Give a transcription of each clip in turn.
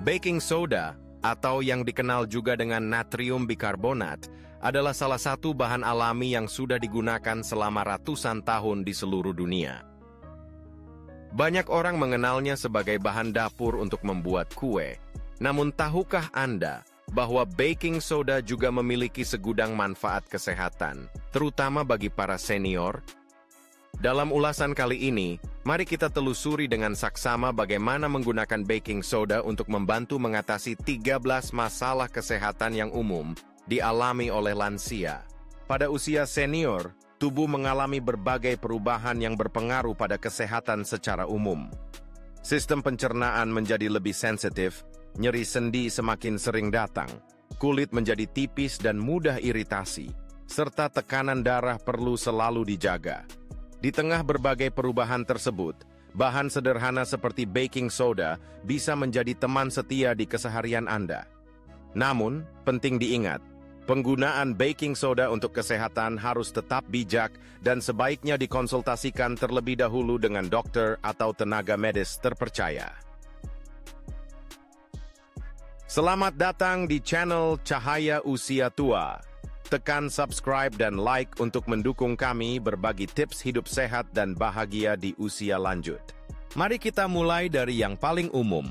Baking soda, atau yang dikenal juga dengan natrium bikarbonat, adalah salah satu bahan alami yang sudah digunakan selama ratusan tahun di seluruh dunia. Banyak orang mengenalnya sebagai bahan dapur untuk membuat kue. Namun tahukah Anda bahwa baking soda juga memiliki segudang manfaat kesehatan, terutama bagi para senior? Dalam ulasan kali ini, mari kita telusuri dengan saksama bagaimana menggunakan baking soda untuk membantu mengatasi 13 masalah kesehatan yang umum dialami oleh lansia. Pada usia senior, tubuh mengalami berbagai perubahan yang berpengaruh pada kesehatan secara umum. Sistem pencernaan menjadi lebih sensitif, nyeri sendi semakin sering datang, kulit menjadi tipis dan mudah iritasi, serta tekanan darah perlu selalu dijaga. Di tengah berbagai perubahan tersebut, bahan sederhana seperti baking soda bisa menjadi teman setia di keseharian Anda. Namun, penting diingat, penggunaan baking soda untuk kesehatan harus tetap bijak dan sebaiknya dikonsultasikan terlebih dahulu dengan dokter atau tenaga medis terpercaya. Selamat datang di channel Cahaya Usia Tua. Tekan subscribe dan like untuk mendukung kami berbagi tips hidup sehat dan bahagia di usia lanjut. Mari kita mulai dari yang paling umum,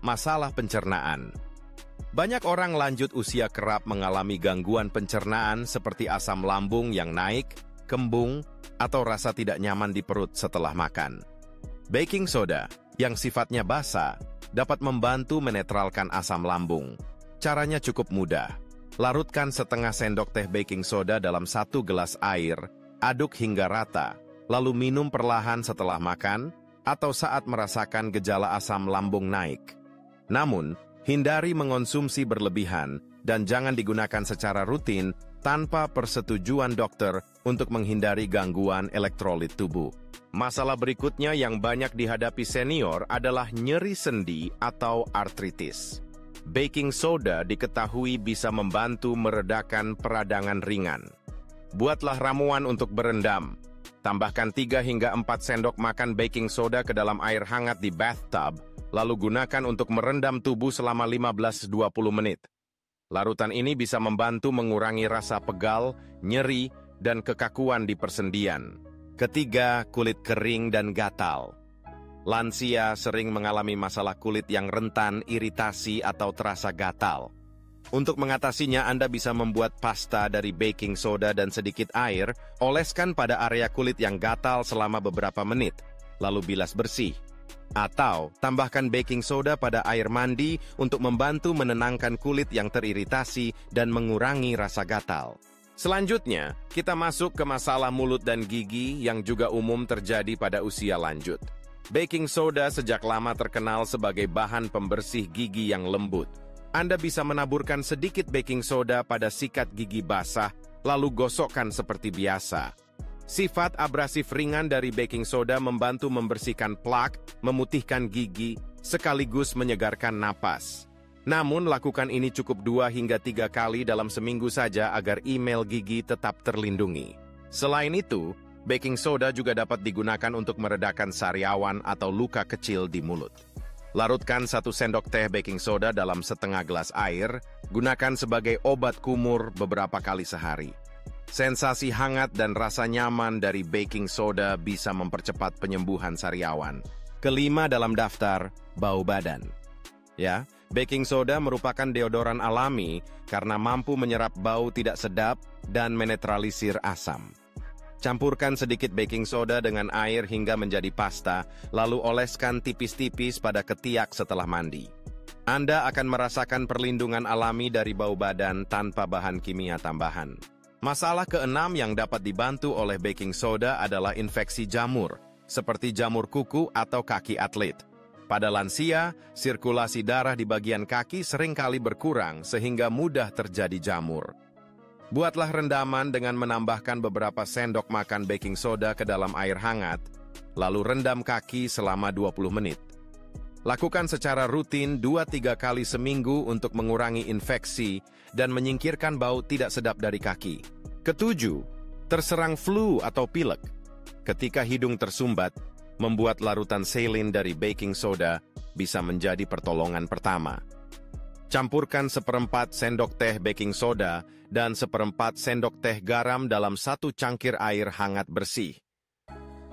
masalah pencernaan. Banyak orang lanjut usia kerap mengalami gangguan pencernaan seperti asam lambung yang naik, kembung, atau rasa tidak nyaman di perut setelah makan. Baking soda, yang sifatnya basa, dapat membantu menetralkan asam lambung. Caranya cukup mudah. Larutkan setengah sendok teh baking soda dalam 1 gelas air, aduk hingga rata, lalu minum perlahan setelah makan atau saat merasakan gejala asam lambung naik. Namun, hindari mengonsumsi berlebihan dan jangan digunakan secara rutin tanpa persetujuan dokter untuk menghindari gangguan elektrolit tubuh. Masalah berikutnya yang banyak dihadapi senior adalah nyeri sendi atau artritis. Baking soda diketahui bisa membantu meredakan peradangan ringan. Buatlah ramuan untuk berendam. Tambahkan 3 hingga 4 sendok makan baking soda ke dalam air hangat di bathtub, lalu gunakan untuk merendam tubuh selama 15-20 menit. Larutan ini bisa membantu mengurangi rasa pegal, nyeri, dan kekakuan di persendian. Ketiga, kulit kering dan gatal. Lansia sering mengalami masalah kulit yang rentan, iritasi, atau terasa gatal. Untuk mengatasinya, Anda bisa membuat pasta dari baking soda dan sedikit air, oleskan pada area kulit yang gatal selama beberapa menit, lalu bilas bersih. Atau, tambahkan baking soda pada air mandi untuk membantu menenangkan kulit yang teriritasi dan mengurangi rasa gatal. Selanjutnya, kita masuk ke masalah mulut dan gigi yang juga umum terjadi pada usia lanjut. Baking soda sejak lama terkenal sebagai bahan pembersih gigi yang lembut. Anda bisa menaburkan sedikit baking soda pada sikat gigi basah, lalu gosokkan seperti biasa. Sifat abrasif ringan dari baking soda membantu membersihkan plak, memutihkan gigi, sekaligus menyegarkan napas. Namun, lakukan ini cukup 2 hingga 3 kali dalam seminggu saja agar email gigi tetap terlindungi. Selain itu, baking soda juga dapat digunakan untuk meredakan sariawan atau luka kecil di mulut. Larutkan 1 sendok teh baking soda dalam setengah gelas air, gunakan sebagai obat kumur beberapa kali sehari. Sensasi hangat dan rasa nyaman dari baking soda bisa mempercepat penyembuhan sariawan. Kelima dalam daftar, bau badan. Ya, baking soda merupakan deodoran alami karena mampu menyerap bau tidak sedap dan menetralisir asam. Campurkan sedikit baking soda dengan air hingga menjadi pasta, lalu oleskan tipis-tipis pada ketiak setelah mandi. Anda akan merasakan perlindungan alami dari bau badan tanpa bahan kimia tambahan. Masalah keenam yang dapat dibantu oleh baking soda adalah infeksi jamur, seperti jamur kuku atau kaki atlet. Pada lansia, sirkulasi darah di bagian kaki seringkali berkurang sehingga mudah terjadi jamur. Buatlah rendaman dengan menambahkan beberapa sendok makan baking soda ke dalam air hangat, lalu rendam kaki selama 20 menit. Lakukan secara rutin 2-3 kali seminggu untuk mengurangi infeksi dan menyingkirkan bau tidak sedap dari kaki. Ketujuh, terserang flu atau pilek. Ketika hidung tersumbat, membuat larutan saline dari baking soda bisa menjadi pertolongan pertama. Campurkan 1/4 sendok teh baking soda dan 1/4 sendok teh garam dalam 1 cangkir air hangat bersih.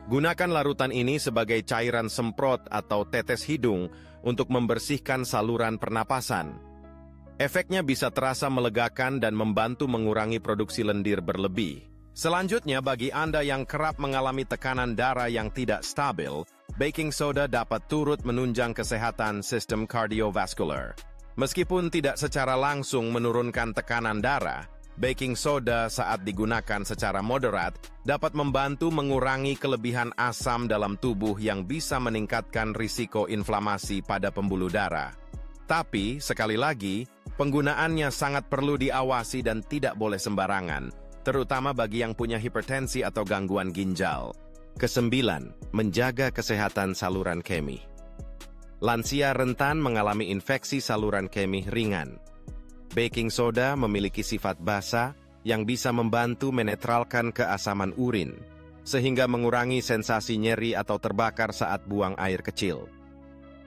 Gunakan larutan ini sebagai cairan semprot atau tetes hidung untuk membersihkan saluran pernapasan. Efeknya bisa terasa melegakan dan membantu mengurangi produksi lendir berlebih. Selanjutnya, bagi Anda yang kerap mengalami tekanan darah yang tidak stabil, baking soda dapat turut menunjang kesehatan sistem kardiovaskular. Meskipun tidak secara langsung menurunkan tekanan darah, baking soda saat digunakan secara moderat dapat membantu mengurangi kelebihan asam dalam tubuh yang bisa meningkatkan risiko inflamasi pada pembuluh darah. Tapi, sekali lagi, penggunaannya sangat perlu diawasi dan tidak boleh sembarangan, terutama bagi yang punya hipertensi atau gangguan ginjal. Kesembilan, menjaga kesehatan saluran kemih. Lansia rentan mengalami infeksi saluran kemih ringan. Baking soda memiliki sifat basa yang bisa membantu menetralkan keasaman urin, sehingga mengurangi sensasi nyeri atau terbakar saat buang air kecil.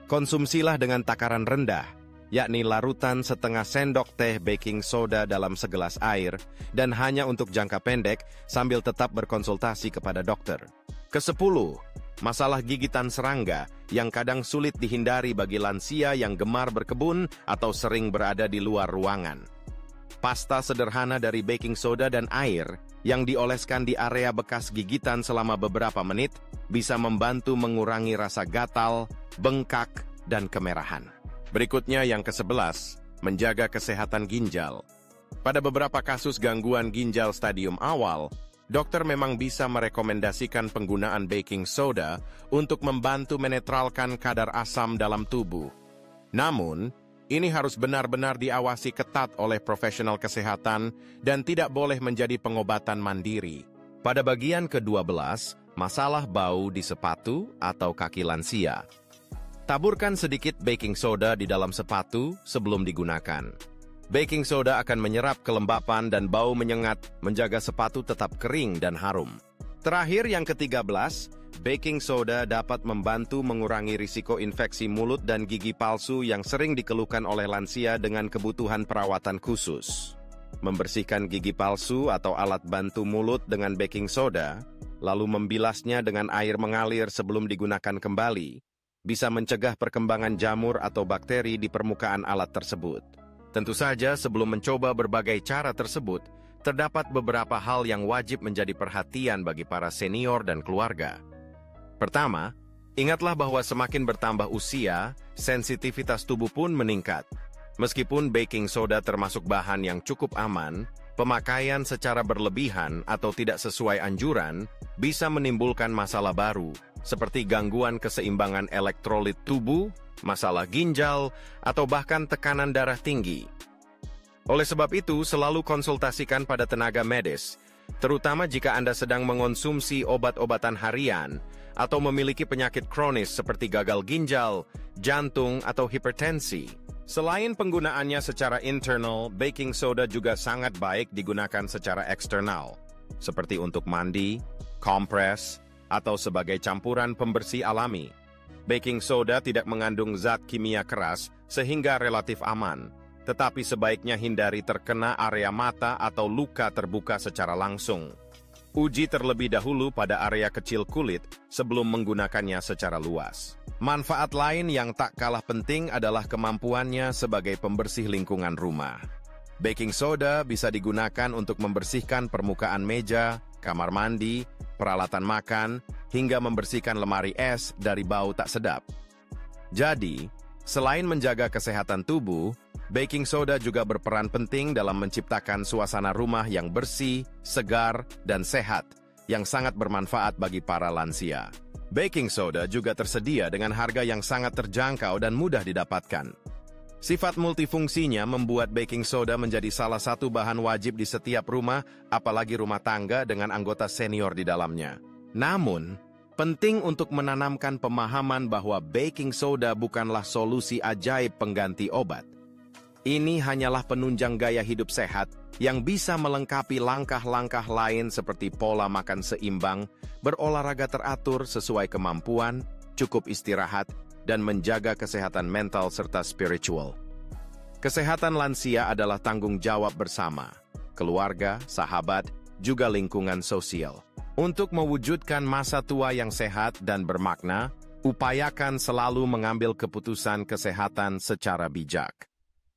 Konsumsilah dengan takaran rendah, yakni larutan 1/2 sendok teh baking soda dalam segelas air, dan hanya untuk jangka pendek sambil tetap berkonsultasi kepada dokter. Kesepuluh, masalah gigitan serangga yang kadang sulit dihindari bagi lansia yang gemar berkebun atau sering berada di luar ruangan. Pasta sederhana dari baking soda dan air yang dioleskan di area bekas gigitan selama beberapa menit bisa membantu mengurangi rasa gatal, bengkak, dan kemerahan. Berikutnya yang ke-11, menjaga kesehatan ginjal. Pada beberapa kasus gangguan ginjal stadium awal, dokter memang bisa merekomendasikan penggunaan baking soda untuk membantu menetralkan kadar asam dalam tubuh. Namun, ini harus benar-benar diawasi ketat oleh profesional kesehatan dan tidak boleh menjadi pengobatan mandiri. Pada bagian ke-12, masalah bau di sepatu atau kaki lansia. Taburkan sedikit baking soda di dalam sepatu sebelum digunakan. Baking soda akan menyerap kelembapan dan bau menyengat, menjaga sepatu tetap kering dan harum. Terakhir yang ke-13, baking soda dapat membantu mengurangi risiko infeksi mulut dan gigi palsu yang sering dikeluhkan oleh lansia dengan kebutuhan perawatan khusus. Membersihkan gigi palsu atau alat bantu mulut dengan baking soda, lalu membilasnya dengan air mengalir sebelum digunakan kembali, bisa mencegah perkembangan jamur atau bakteri di permukaan alat tersebut. Tentu saja, sebelum mencoba berbagai cara tersebut, terdapat beberapa hal yang wajib menjadi perhatian bagi para senior dan keluarga. Pertama, ingatlah bahwa semakin bertambah usia, sensitivitas tubuh pun meningkat. Meskipun baking soda termasuk bahan yang cukup aman, pemakaian secara berlebihan atau tidak sesuai anjuran bisa menimbulkan masalah baru, seperti gangguan keseimbangan elektrolit tubuh, masalah ginjal, atau bahkan tekanan darah tinggi. Oleh sebab itu, selalu konsultasikan pada tenaga medis, terutama jika Anda sedang mengonsumsi obat-obatan harian atau memiliki penyakit kronis seperti gagal ginjal, jantung, atau hipertensi. Selain penggunaannya secara internal, baking soda juga sangat baik digunakan secara eksternal, seperti untuk mandi, kompres, atau sebagai campuran pembersih alami. Baking soda tidak mengandung zat kimia keras sehingga relatif aman, tetapi sebaiknya hindari terkena area mata atau luka terbuka secara langsung. Uji terlebih dahulu pada area kecil kulit sebelum menggunakannya secara luas. Manfaat lain yang tak kalah penting adalah kemampuannya sebagai pembersih lingkungan rumah. Baking soda bisa digunakan untuk membersihkan permukaan meja, kamar mandi, peralatan makan, hingga membersihkan lemari es dari bau tak sedap. Jadi, selain menjaga kesehatan tubuh, baking soda juga berperan penting dalam menciptakan suasana rumah yang bersih, segar, dan sehat, yang sangat bermanfaat bagi para lansia. Baking soda juga tersedia dengan harga yang sangat terjangkau dan mudah didapatkan. Sifat multifungsinya membuat baking soda menjadi salah satu bahan wajib di setiap rumah, apalagi rumah tangga dengan anggota senior di dalamnya. Namun, penting untuk menanamkan pemahaman bahwa baking soda bukanlah solusi ajaib pengganti obat. Ini hanyalah penunjang gaya hidup sehat yang bisa melengkapi langkah-langkah lain seperti pola makan seimbang, berolahraga teratur sesuai kemampuan, cukup istirahat, dan menjaga kesehatan mental serta spiritual. Kesehatan lansia adalah tanggung jawab bersama, keluarga, sahabat, juga lingkungan sosial. Untuk mewujudkan masa tua yang sehat dan bermakna, upayakan selalu mengambil keputusan kesehatan secara bijak.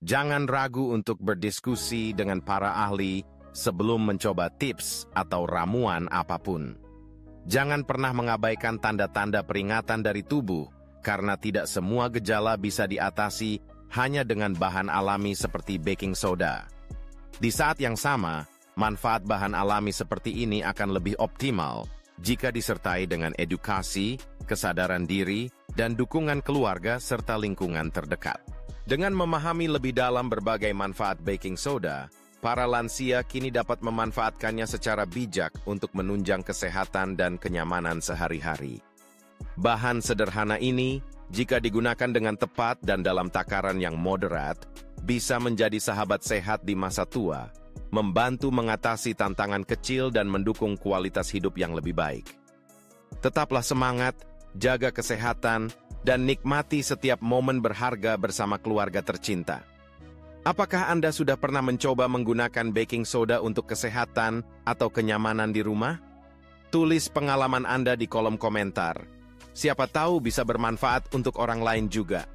Jangan ragu untuk berdiskusi dengan para ahli sebelum mencoba tips atau ramuan apapun. Jangan pernah mengabaikan tanda-tanda peringatan dari tubuh, karena tidak semua gejala bisa diatasi hanya dengan bahan alami seperti baking soda. Di saat yang sama, manfaat bahan alami seperti ini akan lebih optimal jika disertai dengan edukasi, kesadaran diri, dan dukungan keluarga serta lingkungan terdekat. Dengan memahami lebih dalam berbagai manfaat baking soda, para lansia kini dapat memanfaatkannya secara bijak untuk menunjang kesehatan dan kenyamanan sehari-hari. Bahan sederhana ini, jika digunakan dengan tepat dan dalam takaran yang moderat, bisa menjadi sahabat sehat di masa tua, membantu mengatasi tantangan kecil dan mendukung kualitas hidup yang lebih baik. Tetaplah semangat, jaga kesehatan, dan nikmati setiap momen berharga bersama keluarga tercinta. Apakah Anda sudah pernah mencoba menggunakan baking soda untuk kesehatan atau kenyamanan di rumah? Tulis pengalaman Anda di kolom komentar. Siapa tahu bisa bermanfaat untuk orang lain juga.